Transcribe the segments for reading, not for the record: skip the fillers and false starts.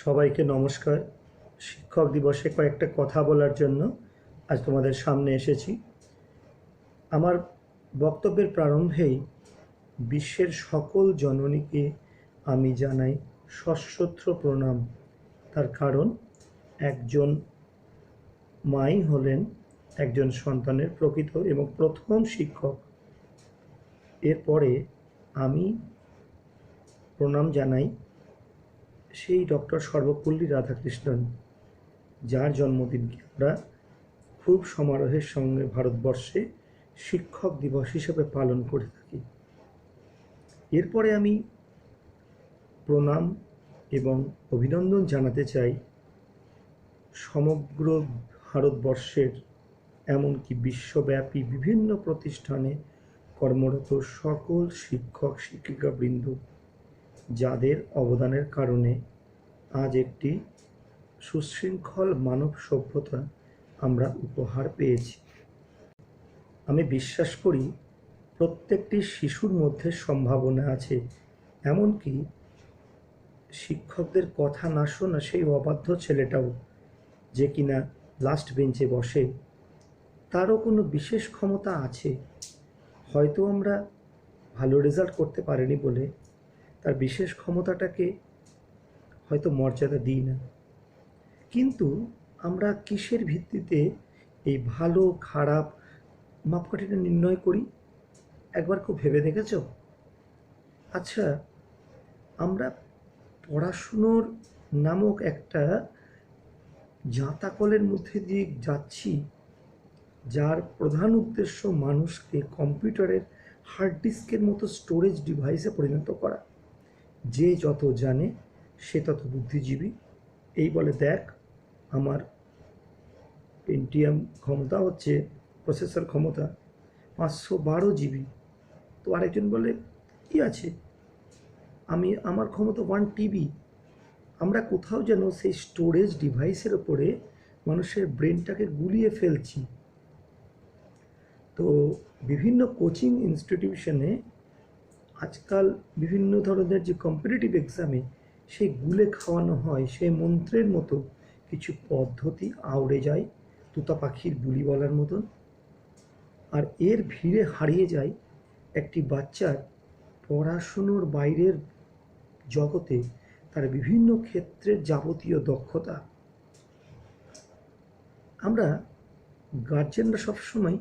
সবাইকে নমস্কার। শিক্ষক দিবসে কয়েকটা কথা বলার জন্য আজ তোমাদের সামনে এসেছি। আমার বক্তব্যের প্রারম্ভেই বিশ্বের সকল জননীকে আমি জানাই সশ্রদ্ধ প্রণাম। তার কারণ একজন মাই হলেন একজন সন্তানের প্রকৃত এবং প্রথম শিক্ষক। এরপরে আমি প্রণাম জানাই সেই ডক্টর সর্বপল্লী রাধাকৃষ্ণন, যার জন্মদিনকে আমরা খুব সমারোহের সঙ্গে ভারতবর্ষে শিক্ষক দিবস হিসেবে পালন করে থাকি। এরপরে আমি প্রণাম এবং অভিনন্দন জানাতে চাই সমগ্র ভারতবর্ষের এমনকি বিশ্বব্যাপী বিভিন্ন প্রতিষ্ঠানে কর্মরত সকল শিক্ষক শিক্ষিকাবৃন্দ, যাদের অবদানের কারণে আজ একটি সুশৃঙ্খল মানব সভ্যতা আমরা উপহার পেয়েছি। আমি বিশ্বাস করি প্রত্যেকটি শিশুর মধ্যে সম্ভাবনা আছে, এমনকি শিক্ষকদের কথা না শোনা সেই অবাধ্য ছেলেটাও, যে কিনা লাস্ট বেঞ্চে বসে, তারও কোনো বিশেষ ক্ষমতা আছে। হয়তো আমরা ভালো রেজাল্ট করতে পারিনি বলে তার বিশেষ ক্ষমতাটাকে হয়তো মর্যাদা দিই না। কিন্তু আমরা কিসের ভিত্তিতে এই ভালো খারাপ মাপকাঠিটা নির্ণয় করি? একবার খুব ভেবে দেখেছ? আচ্ছা, আমরা পড়াশুনোর নামক একটা জাঁতাকলের মধ্যে দিয়ে যাচ্ছি, যার প্রধান উদ্দেশ্য মানুষকে কম্পিউটারের হার্ড ডিস্কের মতো স্টোরেজ ডিভাইসে পরিণত করা। যে যত জানে সে তত বুদ্ধিজীবী। এই বলে, দেখ আমার পেন্টিয়াম ক্ষমতা হচ্ছে, প্রসেসর ক্ষমতা 512 জিবি। তো আরেকজন বলে, কি আছে, আমার ক্ষমতা 1 টিবি। আমরা কোথাও যেন সেই স্টোরেজ ডিভাইসের ওপরে মানুষের ব্রেনটাকে গুলিয়ে ফেলছি। তো বিভিন্ন কোচিং ইনস্টিটিউশনে আজকাল বিভিন্ন ধরনের যে কম্পিটিটিভ এক্সামে সেই গুলে খাওয়ানো হয়, সেই মন্ত্রের মতো কিছু পদ্ধতি আউড়ে যায় তুতা পাখির বুলি বলার মতন। আর এর ভিড়ে হারিয়ে যায় একটি বাচ্চার পড়াশুনোর বাইরের জগতে তার বিভিন্ন ক্ষেত্রের যাবতীয় দক্ষতা। আমরা গার্জেনরা সবসময়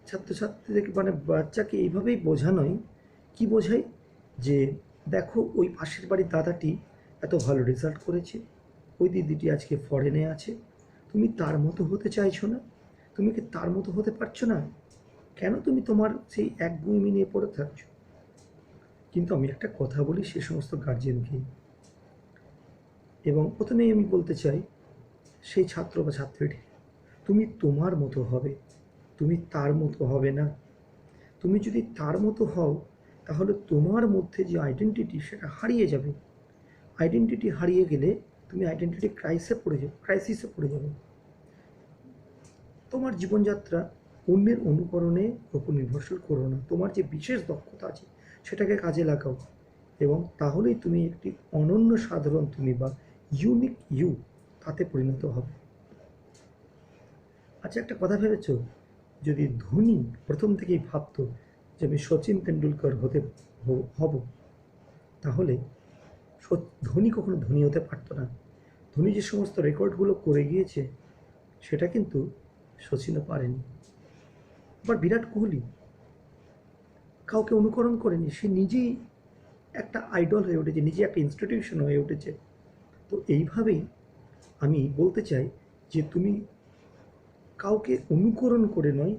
ছাত্রছাত্রীদেরকে বাচ্চাকে এইভাবেই বোঝানোই, কি বোঝাই, যে দেখো ওই পাশের বাড়ির দাদাটি এত ভালো রেজাল্ট করেছে, ওই দিদিটি আজকে ফরেনে আছে, তুমি তার মতো হতে চাইছো না? তুমি কি তার মতো হতে পারছো না? কেন তুমি তোমার সেই একগুঁয়েমি নিয়ে পড়ে থাকছো? কিন্তু আমি একটা কথা বলি সে সমস্ত গার্জেনকে, এবং প্রথমেই আমি বলতে চাই সেই ছাত্র বা ছাত্রীটি, তুমি তোমার মতো হবে, তুমি তার মতো হবে না। তুমি যদি তার মতো হও তাহলে তোমার মধ্যে যে আইডেন্টিটি সেটা হারিয়ে যাবে। আইডেন্টিটি হারিয়ে গেলে তুমি আইডেন্টিটি ক্রাইসিসে পড়ে যাবে। তোমার জীবনযাত্রা অন্যের অনুকরণে উপর নির্ভরশীল করো না। তোমার যে বিশেষ দক্ষতা আছে সেটাকে কাজে লাগাও, এবং তাহলেই তুমি একটি অনন্য সাধারণ তুমি বা ইউনিক ইউ তাতে পরিণত হবে। আচ্ছা, একটা কথা ভেবেছ, যদি ধোনি প্রথম থেকেই ভাবতো যে আমি সচিন তেন্ডুলকর হব, তাহলে ধোনি কখনো ধোনি হতে পারতো না। ধোনি যে সমস্ত রেকর্ডগুলো করে গিয়েছে সেটা কিন্তু সচিনও পারেনি। আবার বিরাট কোহলি কাউকে অনুকরণ করেনি, সে নিজেই একটা আইডল হয়ে উঠেছে, নিজে একটা ইনস্টিটিউশন হয়ে উঠেছে। তো এইভাবেই আমি বলতে চাই যে তুমি কাউকে অনুকরণ করে নয়,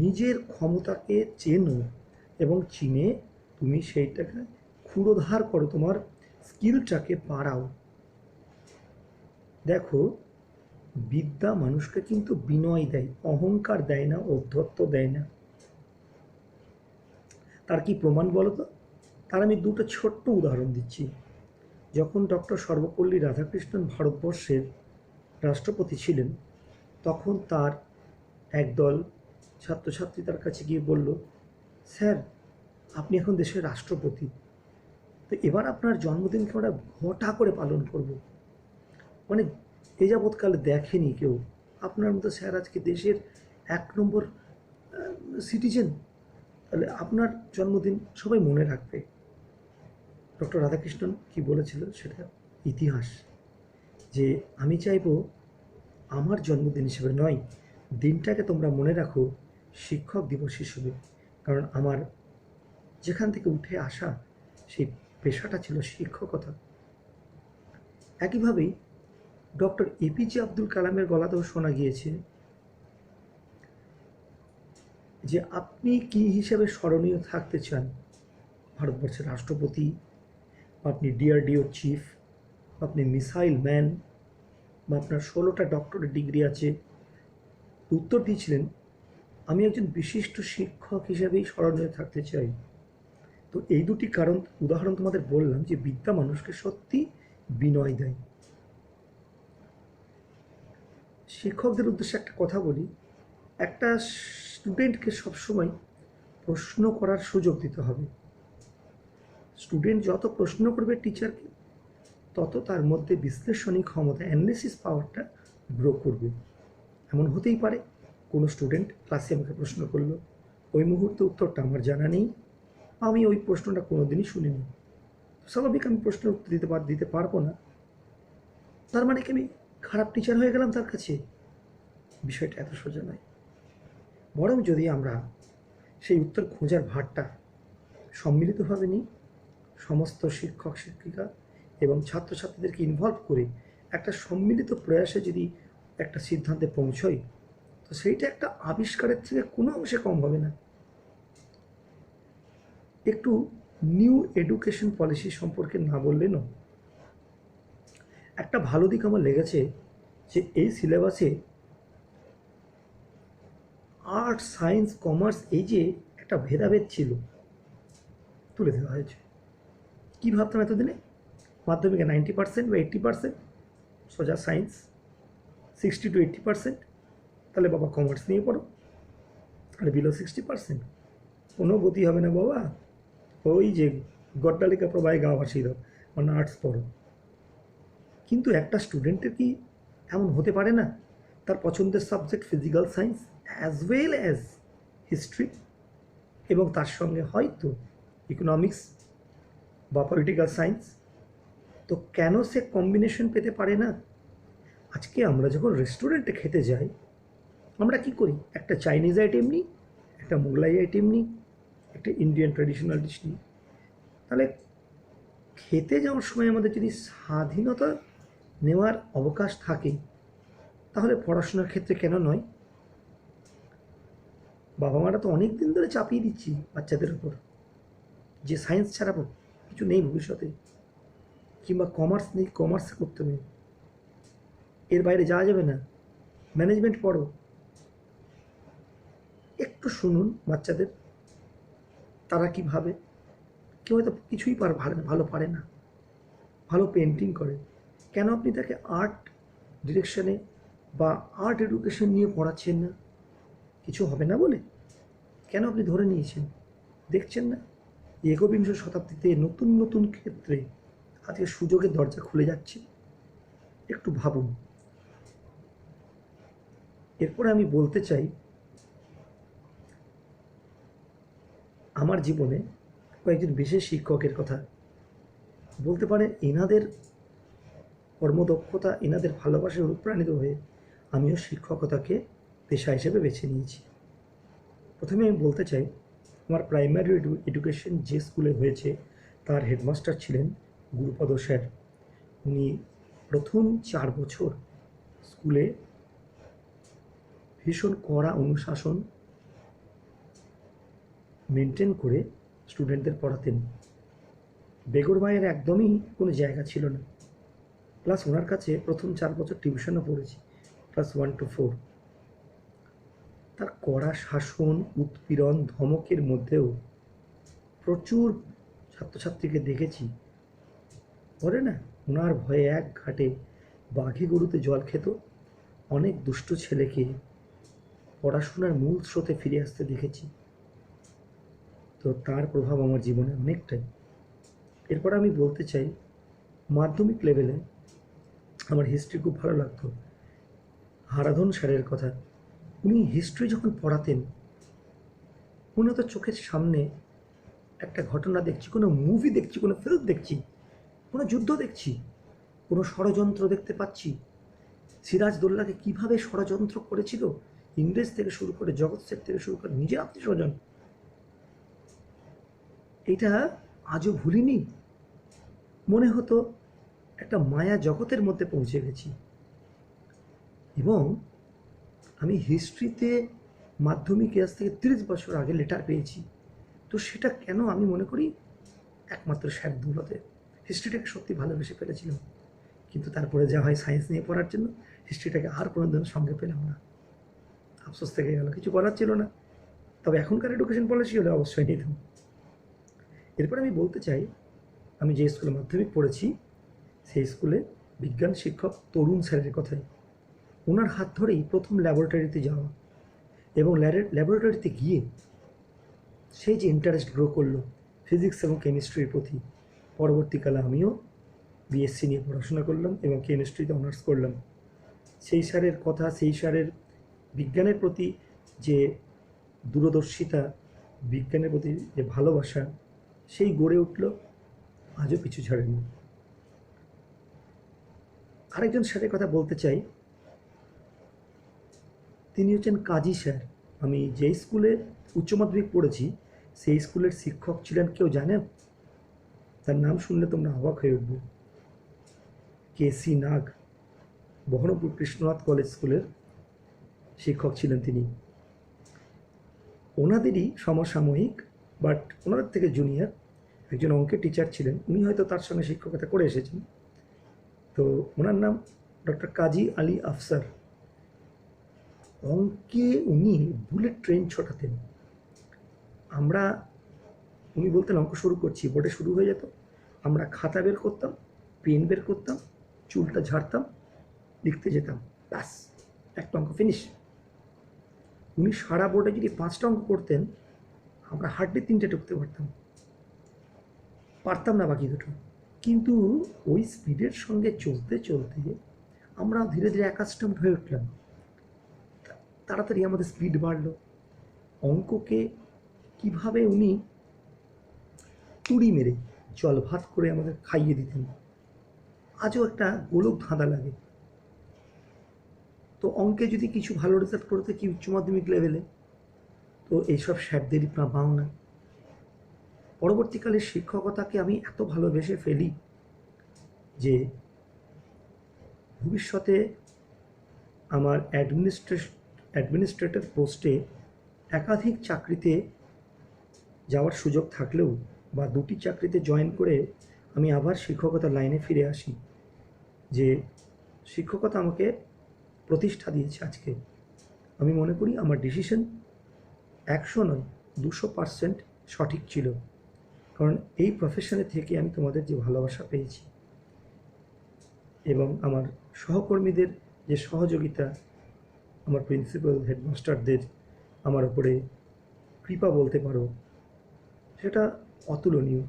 নিজের ক্ষমতাকে চেনো এবং চিনে তুমি সেইটাকে ক্ষুরোধার করো, তোমার স্কিলটাকে বাড়াও। দেখো, বিদ্যা মানুষকে কিন্তু বিনয় দেয়, অহংকার দেয় না, ঔদ্ধত্য দেয় না। তার কি প্রমাণ বলো তো? তার আমি দুটো ছোট্ট উদাহরণ দিচ্ছি। যখন ডক্টর সর্বপল্লী রাধাকৃষ্ণন ভারতবর্ষের রাষ্ট্রপতি ছিলেন, তখন তার একদল ছাত্রছাত্রী তার কাছে গিয়ে বলল, স্যার আপনি এখন দেশের রাষ্ট্রপতি, তো এবার আপনার জন্মদিনকে আমরা ঘটা করে পালন করব। মানে এ যাবৎকালে দেখেনি কেউ আপনার মতো স্যার আজকে দেশের 1 নম্বর সিটিজেন। তাহলে আপনার জন্মদিন সবাই মনে রাখবে। ডক্টর রাধাকৃষ্ণন কি বলেছিল সেটা ইতিহাস, যে আমি চাইবো আমার জন্মদিন হিসেবে নয়, দিনটাকে তোমরা মনে রাখো শিক্ষক দিবস হিসেবে। কারণ আমার যেখান থেকে উঠে আসা সেই পেশাটা ছিল শিক্ষকতা। একইভাবেই ডক্টর এপিজে আব্দুল কালামের গলাতেও শোনা গিয়েছে যে আপনি কি হিসেবে স্মরণীয় থাকতে চান, ভারতবর্ষের রাষ্ট্রপতি, আপনি ডিআরডিও চিফ, আপনি মিসাইল ম্যান, বা আপনার 16টা ডক্টরেট ডিগ্রি আছে। উত্তর দিয়েছিলেন আমি একজন বিশিষ্ট শিক্ষক হিসেবেই স্মরণীয় থাকতে চাই। তো এই দুটি উদাহরণ তোমাদের বললাম যে বিদ্যা মানুষকে সত্যি বিনয় দেয়। শিক্ষকদের উদ্দেশ্যে একটা কথা বলি, একটা স্টুডেন্টকে সবসময় প্রশ্ন করার সুযোগ দিতে হবে। স্টুডেন্ট যত প্রশ্ন করবে টিচারকে, তত তার মধ্যে বিশ্লেষণী ক্ষমতা, অ্যানালিসিস পাওয়ারটা গ্রো করবে। এমন হতেই পারে কোনো স্টুডেন্ট ক্লাসে আমাকে প্রশ্ন করলো, ওই মুহূর্তে উত্তরটা আমার জানা নেই, আমি ওই প্রশ্নটা কোনোদিনই শুনিনি। স্বাভাবিক আমি প্রশ্নের উত্তর দিতে পারবো না, তার মানে কি আমি খারাপ টিচার হয়ে গেলাম তার কাছে? বিষয়টা এত সোজা নয়। বরং যদি আমরা সেই উত্তর খোঁজার ভারটা সম্মিলিতভাবে নিই, সমস্ত শিক্ষক শিক্ষিকা এবং ছাত্রছাত্রীদেরকে ইনভলভ করে একটা সম্মিলিত প্রয়াসে যদি একটা সিদ্ধান্তে পৌঁছই, তো সেইটা একটা আবিষ্কারের থেকে কোনো অংশে কম হবে না। একটু নিউ এডুকেশন পলিসি সম্পর্কে না বললে নয়। একটা ভালো দিক আমার লেগেছে যে এই সিলেবাসে আর্টস সায়েন্স কমার্স এই যে একটা ভেদাভেদ ছিল তুলে দেওয়া হয়েছে। কী ভাবতাম এতদিনে, মাধ্যমিকে 90% বা 80% সোজা সায়েন্স, 60 to 80%, তাহলে বাবা কমার্স নিয়ে পড়ো, আর বিলো 60% কোনো গতি হবে না বাবা, ওই যে গড্ডালিকা প্রবাহে গা ভাসিয়ে দাও, মানে আর্টস পড়ো। কিন্তু একটা স্টুডেন্টের কি এমন হতে পারে না তার পছন্দের subject physical science as well as history, এবং তার সঙ্গে হয়তো ইকোনমিক্স বা পলিটিক্যাল সায়েন্স? তো কেন সে কম্বিনেশন পেতে পারে না? আজকে আমরা যখন রেস্টুরেন্টে খেতে যাই, আমরা কি করি? একটা চাইনিজ আইটেম নিই, একটা মোগলাই আইটেম নিই, একটা ইন্ডিয়ান ট্র্যাডিশনাল ডিশ নিই। তাহলে খেতে যাওয়ার সময় আমাদের যদি স্বাধীনতা নেওয়ার অবকাশ থাকে, তাহলে পড়াশোনার ক্ষেত্রে কেন নয়? বাবা মারা তো অনেক দিন ধরে চাপিয়ে দিচ্ছি বাচ্চাদের উপর যে সায়েন্স ছাড়া কিছু নেই ভবিষ্যতে, কিংবা কমার্স নেই, কমার্স করতে নেই, এর বাইরে যাওয়া যাবে না, ম্যানেজমেন্ট পড়ো। একটু শুনুন বাচ্চাদের, তারা কি ভাবে। কেউ হয়তো কিছুই ভালো পারে না, ভালো পেন্টিং করে, কেন আপনি তাকে আর্ট ডিরেকশনে বা আর্ট এডুকেশন নিয়ে পড়াচ্ছেন না? কিছু হবে না বলে কেন আপনি ধরে নিয়েছেন? দেখছেন না একবিংশ শতাব্দীতে নতুন নতুন ক্ষেত্রে আজকে সুযোগের দরজা খুলে যাচ্ছে? একটু ভাবুন। এরপরে আমি বলতে চাই আমার জীবনে কয়েকজন বিশেষ শিক্ষকের কথা। বলতে পারে এনাদের কর্মদক্ষতা, এনাদের ভালোবাসায় অনুপ্রাণিত হয়ে আমিও শিক্ষকতাকে পেশা হিসেবে বেছে নিয়েছি। প্রথমে আমি বলতে চাই আমার প্রাইমারি এডুকেশন যে স্কুলে হয়েছে তার হেডমাস্টার ছিলেন গুরুপদ স্যার। উনি প্রথম 4 বছর স্কুলে ভীষণ কড়া অনুশাসন মেনটেন করে স্টুডেন্টদের পড়াতেন। বেগর মায়ের একদমই কোনো জায়গা ছিল না। প্লাস ওনার কাছে প্রথম 4 বছর টিউশনও পড়েছি, ক্লাস 1 to 4। তার কড়া শাসন, উৎপীড়ন, ধমকের মধ্যেও প্রচুর ছাত্রছাত্রীকে দেখেছি, বলে না ওনার ভয়ে এক ঘাটে বাঘে গরুতে জল খেত, অনেক দুষ্ট ছেলেকে পড়াশোনার মূল স্রোতে ফিরে আসতে দেখেছি। তো তার প্রভাব আমার জীবনে অনেকটাই। এরপর আমি বলতে চাই, মাধ্যমিক লেভেলে আমার হিস্ট্রি খুব ভালো লাগতো। হারাধন স্যারের কথা, উনি হিস্ট্রি যখন পড়াতেন মনে হতো চোখের সামনে একটা ঘটনা দেখছি, কোনো মুভি দেখছি, কোনো ফিল্ম দেখছি, কোনো যুদ্ধ দেখছি, কোনো ষড়যন্ত্র দেখতে পাচ্ছি। সিরাজদৌল্লাকে কীভাবে ষড়যন্ত্র করেছিল, ইংরেজ থেকে শুরু করে জগৎ শেঠ থেকে শুরু করে নিজের আত্মীয় স্বজন, এটা আজও ভুলিনি। মনে হতো একটা মায়া জগতের মধ্যে পৌঁছে গেছি। এবং আমি হিস্ট্রিতে মাধ্যমিকে আজ থেকে 30 বছর আগে লেটার পেয়েছি। তো সেটা কেন আমি মনে করি একমাত্র স্যার দৌলতে। হিস্ট্রিটাকে সত্যি ভালোবেসে ফেলেছিলাম, কিন্তু তারপরে যা হয় সায়েন্স নিয়ে পড়ার জন্য হিস্ট্রিটাকে আর কোনো দিন সঙ্গে পেলাম না। আফসোস থেকে গেল, কিছু করার ছিল না। তবে এখনকার এডুকেশন পলিসি হলে অবশ্যই নিতাম। এরপর আমি বলতে চাই, আমি যে স্কুলে মাধ্যমিক পড়েছি সেই স্কুলে বিজ্ঞান শিক্ষক তরুণ স্যারের কথাই। ওনার হাত ধরেই প্রথম ল্যাবরেটরিতে যাওয়া, এবং ল্যাবরেটরিতে গিয়ে সেই যে ইন্টারেস্ট গ্রো করলো ফিজিক্স এবং কেমিস্ট্রির প্রতি। পরবর্তীকালে আমিও বিএসসি নিয়ে পড়াশোনা করলাম এবং কেমিস্ট্রিতে অনার্স করলাম। সেই স্যারের কথা, সেই স্যারের বিজ্ঞানের প্রতি যে দূরদর্শিতা, বিজ্ঞানের প্রতি যে ভালোবাসা, সেই গড়ে উঠল, আজও পিছু ছাড়েনি। আরেকজন স্যারের কথা বলতে চাই, তিনি হচ্ছেন কাজী স্যার। আমি যেই স্কুলে উচ্চ মাধ্যমিক পড়েছি সেই স্কুলের শিক্ষক ছিলেন, কেউ জানে? তার নাম শুনলে তোমরা অবাক হয়ে উঠবে। কেসি নাগ, বহরমপুর কৃষ্ণনাথ কলেজ স্কুলের শিক্ষক ছিলেন তিনি। ওনাদেরই সমসাময়িক, বাট ওনাদের থেকে জুনিয়র একজন অঙ্কের টিচার ছিলেন। উনি হয়তো তার সঙ্গে শিক্ষকতা করে এসেছেন। তো ওনার নাম ডক্টর কাজী আলী আফসার। অঙ্কে উনি বুলেট ট্রেন ছোটাতেন। উনি বলতেন অঙ্ক শুরু করছি, বোর্ডে শুরু হয়ে যেত, আমরা খাতা বের করতাম, পেন বের করতাম, চুলটা ঝাড়তাম, লিখতে যেতাম, ব্যাস একটা অঙ্ক ফিনিশ। উনি সারা বোর্ডে যদি 5টা অঙ্ক করতেন, আমরা হার্ডলি 3টে টুকতে পারতাম না বাকি দুটো। কিন্তু ওই স্পিডের সঙ্গে চলতে চলতে আমরা ধীরে ধীরে অ্যাকাস্টমড হয়ে উঠলাম। তাড়াতাড়ি আমাদের স্পিড বাড়লো। অঙ্ককে কিভাবে উনি তুড়ি মেরে জল ভাত করে আমাদের খাইয়ে দিতেন, আজও একটা গোলক ধাঁধা লাগে। তো অঙ্কে যদি কিছু ভালো রেজাল্ট করতে কি উচ্চ মাধ্যমিক লেভেলে, তো এইসব স্যারদেরই পাওনা। পরবর্তীকালে শিক্ষকতাকে আমি এত ভালোবেসে ফেলি যে ভবিষ্যতে আমার অ্যাডমিনিস্ট্রেটর পোস্টে একাধিক চাকরিতে যাওয়ার সুযোগ থাকলেও, বা 2টি চাকরিতে জয়েন করে আমি আবার শিক্ষকতার লাইনে ফিরে আসি, যে শিক্ষকতা আমাকে প্রতিষ্ঠা দিয়েছে আজকে। আমি মনে করি আমার ডিসিশন 100 নয় 200% সঠিক ছিল, কারণ এই প্রফেশনে থেকে আমি তোমাদের যে ভালোবাসা পেয়েছি এবং আমার সহকর্মীদের যে সহযোগিতা, আমার প্রিন্সিপাল, হেডমাস্টারদের আমার উপরে কৃপা বলতে পারো, সেটা অতুলনীয়।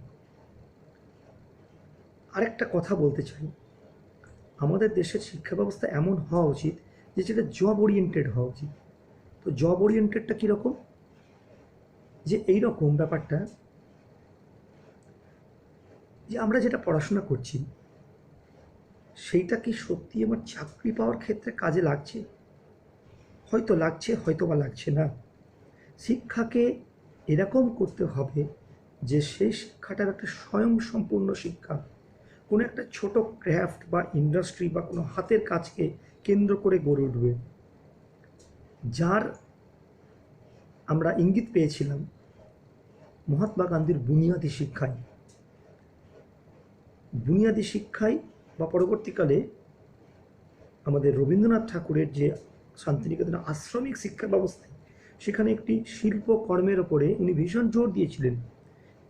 আরেকটা কথা বলতে চাই, আমাদের দেশের শিক্ষা ব্যবস্থা এমন হওয়া উচিত যে যেটা জব ওরিয়েন্টেড হওয়া উচিত। তো জব ওরিয়েন্টেডটা কীরকম? যে এইরকম ব্যাপারটা যে আমরা যেটা পড়াশোনা করছি সেইটা কি সত্যি আমার চাকরি পাওয়ার ক্ষেত্রে কাজে লাগছে? হয়তো লাগছে, হয়তো বা লাগছে না। শিক্ষাকে এরকম করতে হবে যে সেই শিক্ষাটার একটা স্বয়ংসম্পূর্ণ শিক্ষা, কোনো একটা ছোট ক্রাফট বা ইন্ডাস্ট্রি বা কোনো হাতের কাজকে কেন্দ্র করে গড়ে উঠবে, যার আমরা ইঙ্গিত পেয়েছিলাম মহাত্মা গান্ধীর বুনিয়াদি শিক্ষায় বা পরবর্তীকালে আমাদের রবীন্দ্রনাথ ঠাকুরের যে শান্তিনিকেতনের আশ্রমিক শিক্ষা ব্যবস্থায়, সেখানে একটি শিল্পকর্মের ওপরে উনি ভীষণ জোর দিয়েছিলেন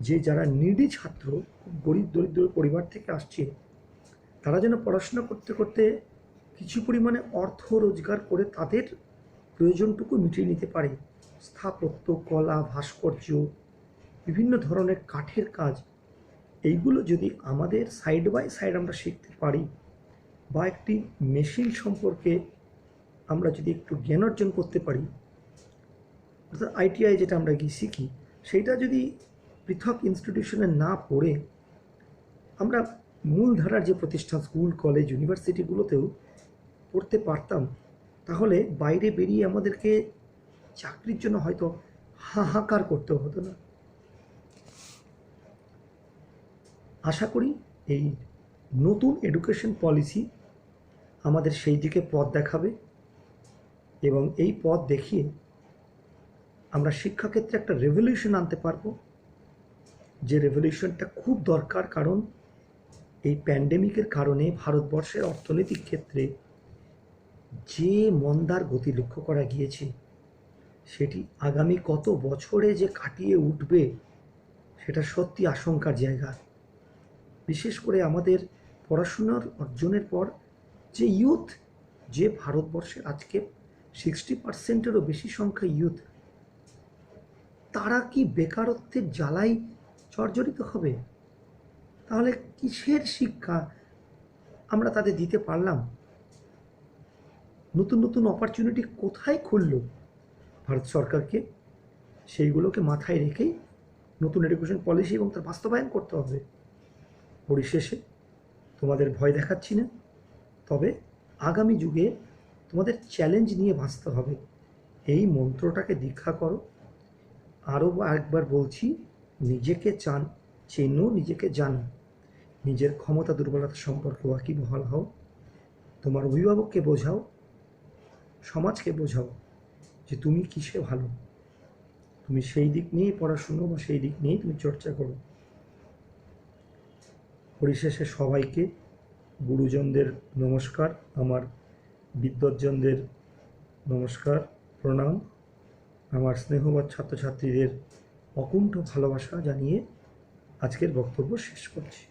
যে যারা নিডি ছাত্র, খুব গরিব দরিদ্র পরিবার থেকে আসছে, তারা যেন পড়াশোনা করতে করতে কিছু পরিমাণে অর্থ রোজগার করে তাদের প্রয়োজনটুকু মিটিয়ে নিতে পারে। স্থাপত্য, কলা, ভাস্কর্য, বিভিন্ন ধরনের কাঠের কাজ, এইগুলো যদি আমাদের সাইড বাই সাইড আমরা শিখতে পারি, বা একটি মেশিন সম্পর্কে আমরা যদি একটু জ্ঞান অর্জন করতে পারি, অর্থাৎ আইটিআই যেটা আমরা গিয়ে শিখি, সেইটা যদি পৃথক ইনস্টিটিউশনে না পড়ে আমরা মূলধারার যে প্রতিষ্ঠান, স্কুল, কলেজ, ইউনিভার্সিটিগুলোতেও পড়তে পারতাম, তাহলে বাইরে বেরিয়ে আমাদেরকে চাকরির জন্য হয়তো হাহাকার করতে হতো না। আশা করি এই নতুন এডুকেশন পলিসি আমাদের সেই দিকে পথ দেখাবে, এবং এই পথ দেখিয়ে আমরা শিক্ষাক্ষেত্রে একটা রেভলিউশন আনতে পারবো, যে রেভলিউশনটা খুব দরকার। কারণ এই প্যান্ডেমিকের কারণে ভারতবর্ষের অর্থনৈতিক ক্ষেত্রে যে মন্দার গতি লক্ষ্য করা গিয়েছে, সেটি আগামী কত বছরে যে কাটিয়ে উঠবে সেটা সত্যি আশঙ্কার জায়গা। বিশেষ করে আমাদের পড়াশোনার অর্জনের পর যে ইয়ুথ, যে ভারতবর্ষের আজকে 60%-এরও বেশি সংখ্যা ইয়ুথ, তারা কি বেকারত্বের জ্বালায় জর্জরিত হবে? তাহলে কিসের শিক্ষা আমরা তাদের দিতে পারলাম? নতুন নতুন অপরচুনিটি কোথায় খুলল ভারত সরকারকে? সেইগুলোকে মাথায় রেখেই নতুন এডুকেশন পলিসি এবং তার বাস্তবায়ন করতে হবে। পরিশেষে তোমাদের ভয় দেখাচ্ছি না, তবে আগামী যুগে তোমাদের চ্যালেঞ্জ নিয়ে বাঁচতে হবে, এই মন্ত্রটাকে দীক্ষা করো। আরও একবার বলছি, নিজেকে চেনো, নিজেকে জানো, নিজের ক্ষমতা দুর্বলতা সম্পর্কে ওয়াকিবহাল হও, তোমার অভিভাবককে বোঝাও, সমাজকে বোঝাও যে তুমি কিসে ভালো, তুমি সেই দিক নিয়েই পড়াশুনো বা সেই দিক নিয়েই তুমি চর্চা করো। পরিশেষে সবাইকে গুরুজনদের নমস্কার, আমার বিদ্বজ্জনদের নমস্কার, প্রণাম, আমার স্নেহবান ছাত্রছাত্রীদের অকুণ্ঠ ভালোবাসা জানিয়ে আজকের বক্তব্য শেষ করছি।